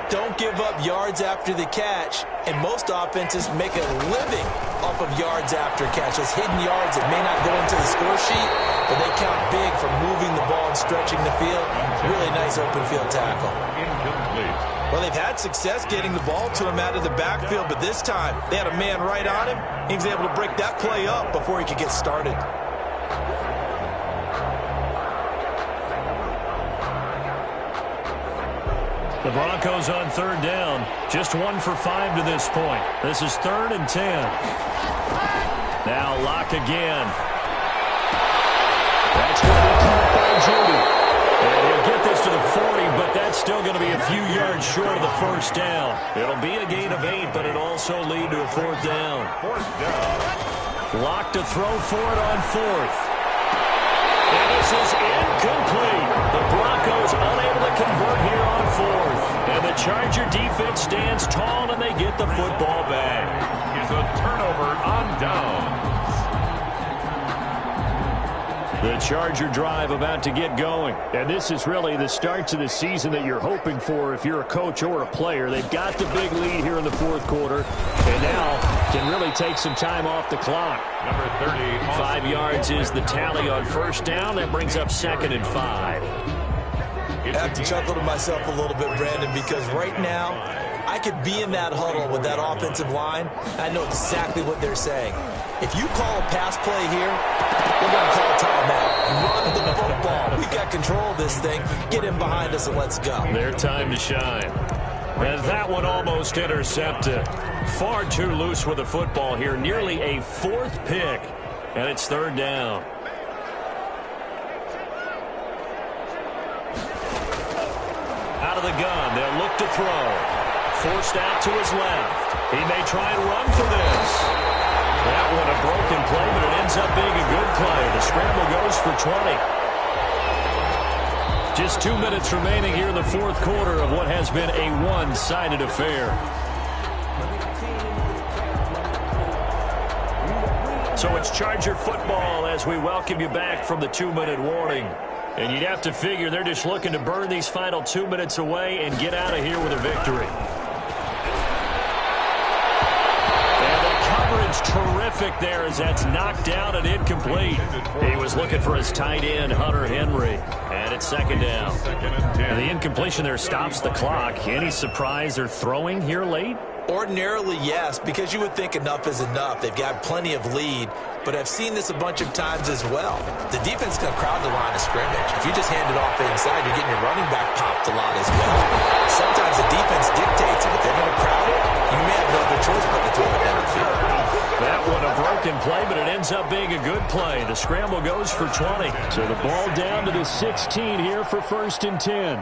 Don't give up yards after the catch, and most offenses make a living off of yards after catch. Those hidden yards that may not go into the score sheet, but they count big for moving the ball and stretching the field. Really nice open field tackle. Incomplete. Well, they've had success getting the ball to him out of the backfield, but this time they had a man right on him. He was able to break that play up before he could get started. The Broncos on 3rd down. Just 1 for 5 to this point. This is 3rd and 10. Now Locke again. That's going to be caught by Judy. And he'll get this to the 40, but that's still going to be a few yards short of the first down. It'll be a gain of 8, but it'll also lead to a 4th down. 4th down. Locke to throw for it on 4th. And this is incomplete. The Broncos unable to convert here on 4th. And the Charger defense stands tall, and they get the football back. It's a turnover on downs. The Charger drive about to get going. And this is really the start to the season that you're hoping for if you're a coach or a player. They've got the big lead here in the 4th quarter, and now can really take some time off the clock. Number 30. 5 yards is the tally on first down. That brings up 2nd and 5. I have to chuckle to myself a little bit, Brandon, because right now I could be in that huddle with that offensive line. I know exactly what they're saying. If you call a pass play here, we're going to call a timeout. Run the football. We got control of this thing. Get in behind us and let's go. Their time to shine. And that one almost intercepted. Far too loose with the football here. Nearly a 4th pick. And it's 3rd down. Out of the gun. They'll look to throw. Forced out to his left. He may try and run for this. That one a broken play, but it ends up being a good play. The scramble goes for 20. Just 2 minutes remaining here in the 4th quarter of what has been a one-sided affair. So it's Charger football as we welcome you back from the 2-minute warning. And you'd have to figure they're just looking to burn these final 2 minutes away and get out of here with a victory. Terrific there as that's knocked down and incomplete. He was looking for his tight end, Hunter Henry. And it's 2nd down. And the incompletion there stops the clock. Any surprise they're throwing here late? Ordinarily, yes, because you would think enough is enough. They've got plenty of lead, but I've seen this a bunch of times as well. The defense can crowd the line of scrimmage. If you just hand it off inside, you're getting your running back popped a lot as well. Sometimes the defense dictates it. If they're going to crowd it, you may have no other choice but to throw it downfield. That one a broken play, but it ends up being a good play. The scramble goes for 20. So the ball down to the 16 here for 1st and 10.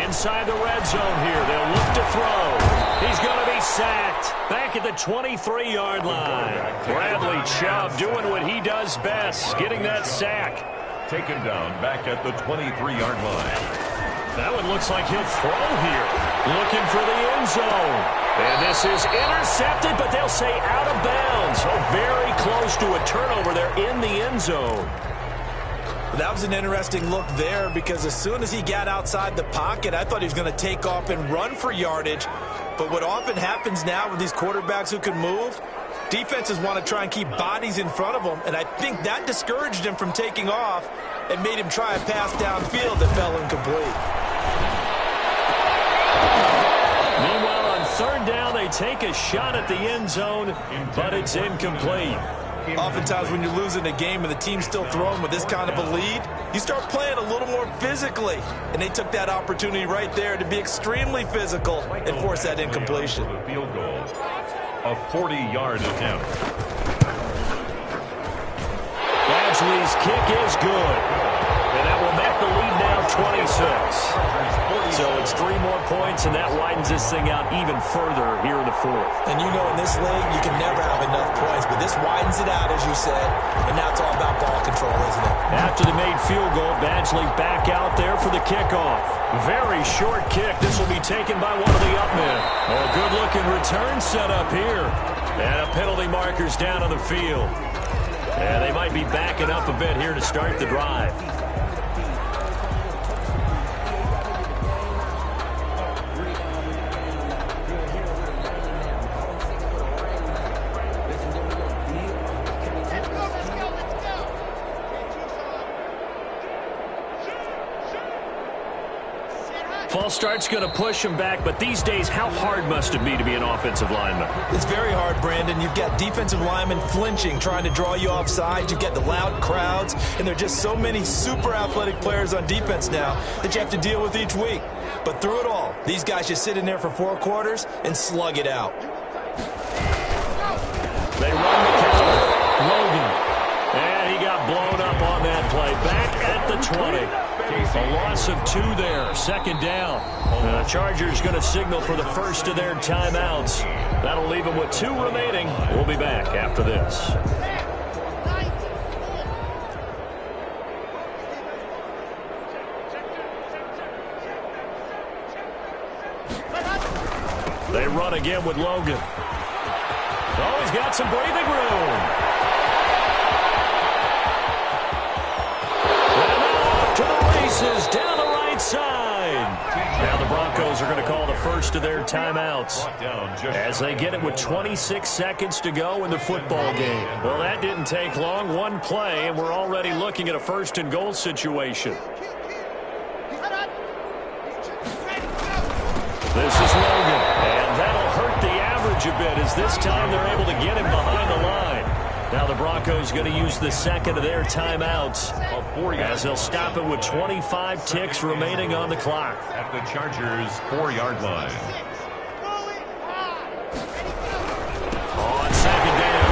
Inside the red zone here. They'll look to throw. He's going to be sacked. Back at the 23-yard line. Bradley Chubb doing what he does best, getting that sack. Taken down back at the 23-yard line. That one looks like he'll throw here. Looking for the end zone. And this is intercepted, but they'll say out of bounds. So very close to a turnover there in the end zone. That was an interesting look there because as soon as he got outside the pocket, I thought he was going to take off and run for yardage. But what often happens now with these quarterbacks who can move, defenses want to try and keep bodies in front of them, and I think that discouraged him from taking off and made him try a pass downfield that fell incomplete. Meanwhile, on 3rd down, they take a shot at the end zone, but it's incomplete. Oftentimes when you're losing a game and the team's still throwing with this kind of a lead, you start playing a little more physically. And they took that opportunity right there to be extremely physical and force that incompletion. Field goal. A 40-yard attempt. Badgley's kick is good. And that they'll make the lead now 26. So it's 3 more points, and that widens this thing out even further here in the fourth. And you know in this league, you can never have enough points, but this widens it out, as you said, and now it's all about ball control, isn't it? After the made field goal, Badgley back out there for the kickoff. Very short kick. This will be taken by one of the up men. A good-looking return set up here. And a penalty marker's down on the field. And they might be backing up a bit here to start the drive. False start's going to push him back, but these days, how hard must it be to be an offensive lineman? It's very hard, Brandon. You've got defensive linemen flinching, trying to draw you offside. You've got the loud crowds, and there are just so many super athletic players on defense now that you have to deal with each week. But through it all, these guys just sit in there for 4 quarters and slug it out. They run the counter. Logan. And he got blown up on that play. Back at the 20. A loss of 2 there. Second down. The Chargers going to signal for the first of their timeouts. That'll leave them with 2 remaining. We'll be back after this. They run again with Logan. Oh, he's got some breathing room. Is down the right side. Now the Broncos are going to call the first of their timeouts as they get it with 26 seconds to go in the football game. Well, that didn't take long. 1 play, and we're already looking at a first and goal situation. This is Logan, and that'll hurt the average a bit as this time they're able to get him behind the line. Now the Broncos going to use the second of their timeouts as they'll stop it with 25 ticks remaining on the clock. At the Chargers' 4-yard line. On second down,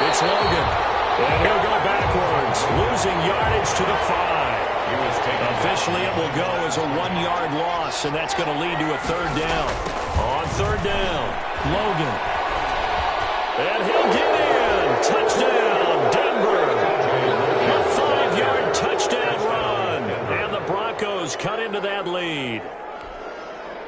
it's Logan. And he'll go backwards, losing yardage to the 5. Officially, it will go as a 1-yard loss, and that's going to lead to a third down. On third down, Logan. And he'll get in. Touchdown, Denver. A 5-yard touchdown run. And the Broncos cut into that lead.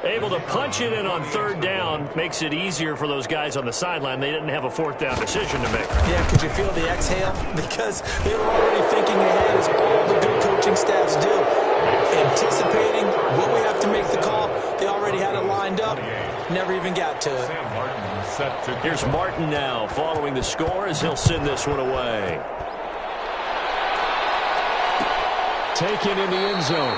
Able to punch it in on third down makes it easier for those guys on the sideline. They didn't have a 4th down decision to make. Yeah, could you feel the exhale? Because they were already thinking ahead, as all the good coaching staffs do. Anticipating what we have to make the call. They already had it lined up. Never even got to it. Here's Martin now following the score as he'll send this one away. Taken in the end zone.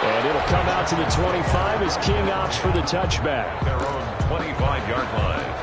And it'll come out to the 25 as King opts for the touchback. Their own 25-yard line.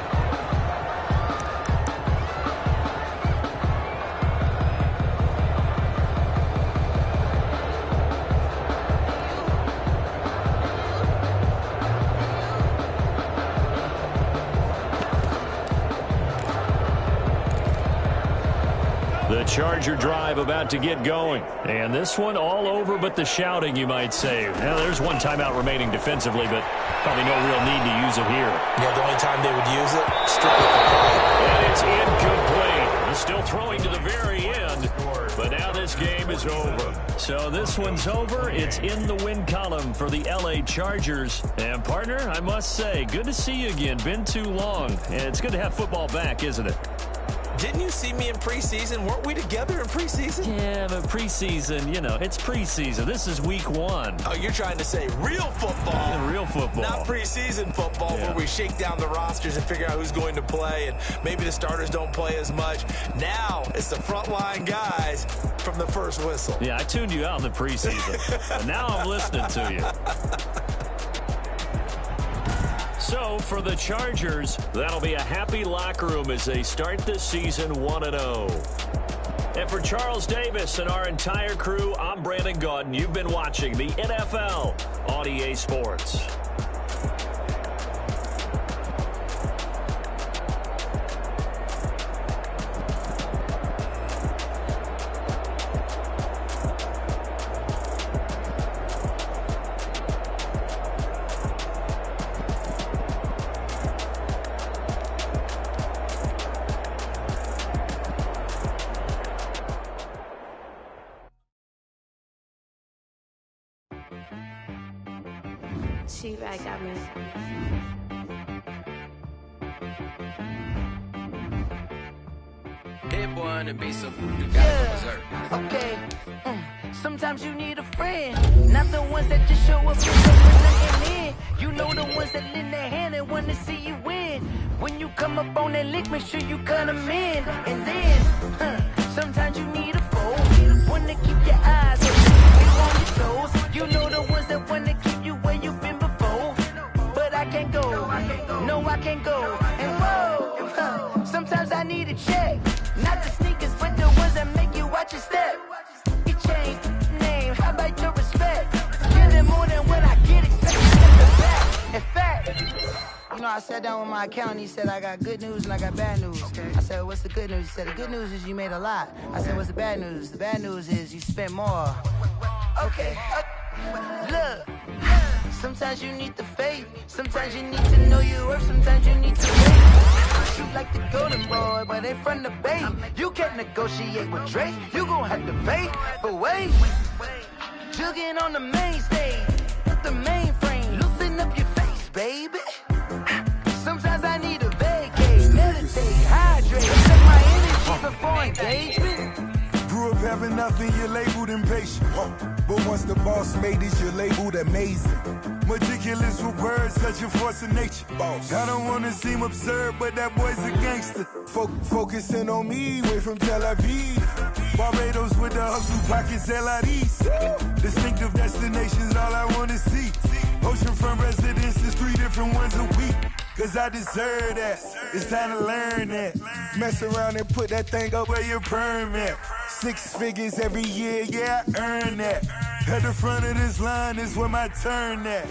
The Charger drive about to get going. And this one all over but the shouting, you might say. Now, there's 1 timeout remaining defensively, but probably no real need to use it here. Yeah, the only time they would use it, strictly for play. And it's incomplete. They're still throwing to the very end, but now this game is over. So this one's over. It's in the win column for the LA Chargers. And, partner, I must say, good to see you again. Been too long. And it's good to have football back, isn't it? Didn't you see me in preseason? Weren't we together in preseason? Yeah, but preseason, you know, it's preseason. This is week 1. Oh, you're trying to say real football. Yeah, real football. Not preseason football where we shake down the rosters and figure out who's going to play, and maybe the starters don't play as much. Now it's the frontline guys from the first whistle. Yeah, I tuned you out in the preseason. And now I'm listening to you. So, for the Chargers, that'll be a happy locker room as they start this season 1-0. And for Charles Davis and our entire crew, I'm Brandon Gaudin. You've been watching the NFL on EA Sports. She right got me. Hit boy on the beat, so you gotta berserk. Okay. Sometimes you need a friend, not the ones that just show up and don't put nothing in. You know the ones that lend their hand and want to see you win. When you come up on that lick, make sure you cut them in. And then, sometimes you need a foe, one to keep your eyes on your toes. You know the ones that want to keep you where you've been before. But I can't go, no I can't go. And whoa, sometimes I need a check. Not the sneakers, but the ones that make you watch your step. You change name, how about your respect? Getting more than what I get expected at the back. In fact, you know, I sat down with my accountant. He said, I got good news and I got bad news. I said, what's the good news? He said, the good news is you made a lot. I said, what's the bad news? The bad news is you spent more. Okay, look. Sometimes you need the faith. Sometimes you need to know your worth. Sometimes you need to wait. You like the golden boy, but ain't from the bay. You can't negotiate with Drake. You gon' have to pay. But wait, jugging on the main stage, with the mainframe, loosen up your face, baby. Sometimes I need a vacate, meditate, hydrate, check my energy before engagement. Grew up having nothing, you're labeled impatient. But once the boss made it, you're labeled amazing. Meticulous with words, such a force of nature. I don't wanna seem absurd, but that boy's a gangster. Focusing on me, way from Tel Aviv. Barbados with the hustle pockets, LIDs. Distinctive destinations, all I wanna see. Oceanfront residences, 3 different ones a week. Cause I deserve that, it's time to learn that. Mess around and put that thing up where your permit. 6 figures every year, yeah, I earn that. At the front of this line is where my turn at.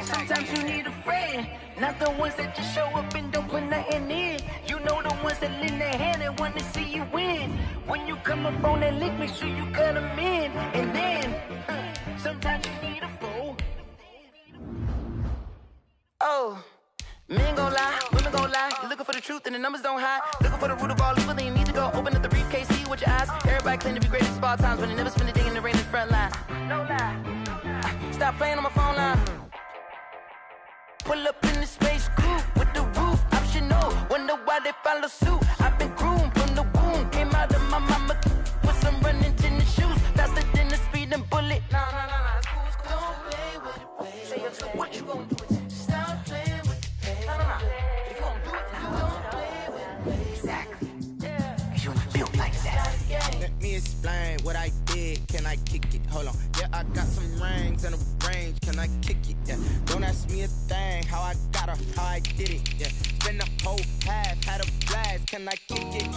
Sometimes you need a friend, not the ones that just show up and don't put nothing in. You know the ones that lend their hand and want to see you win. When you come up on that lick, make sure you cut them in. And then, sometimes you need a foe. Oh. Men gon' lie, women gon' lie. You're looking for the truth and the numbers don't hide. Looking for the root of all evil, then you need to go open up the briefcase, see with your eyes. Everybody claim to be greatest of all times, but they never spend a day in the rain in the front line. No lie. Stop playing on my phone line. Pull up in the space coupe with the roof optional. Wonder why they follow suit. I've been groomed from the womb. Came out of my mama with some running tennis shoes. Faster than the speeding bullet. Nah. Don't play with it, baby. Say what you gon' do? Explain what I did, can I kick it? Hold on, yeah, I got some rings and a range, can I kick it? Yeah, don't ask me a thing, how I got her, how I did it? Yeah, spend the whole half, had a blast, can I kick it?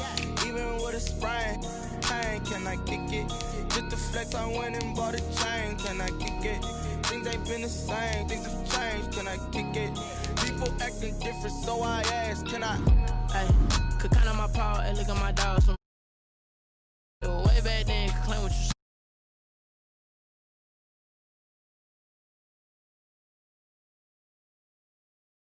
Even with a sprain, pain, can I kick it? Just the flex, I went and bought a chain, can I kick it? Things ain't been the same, things have changed, can I kick it? People acting different, so I asked, can I? Ay, could count on my power and look at my dogs from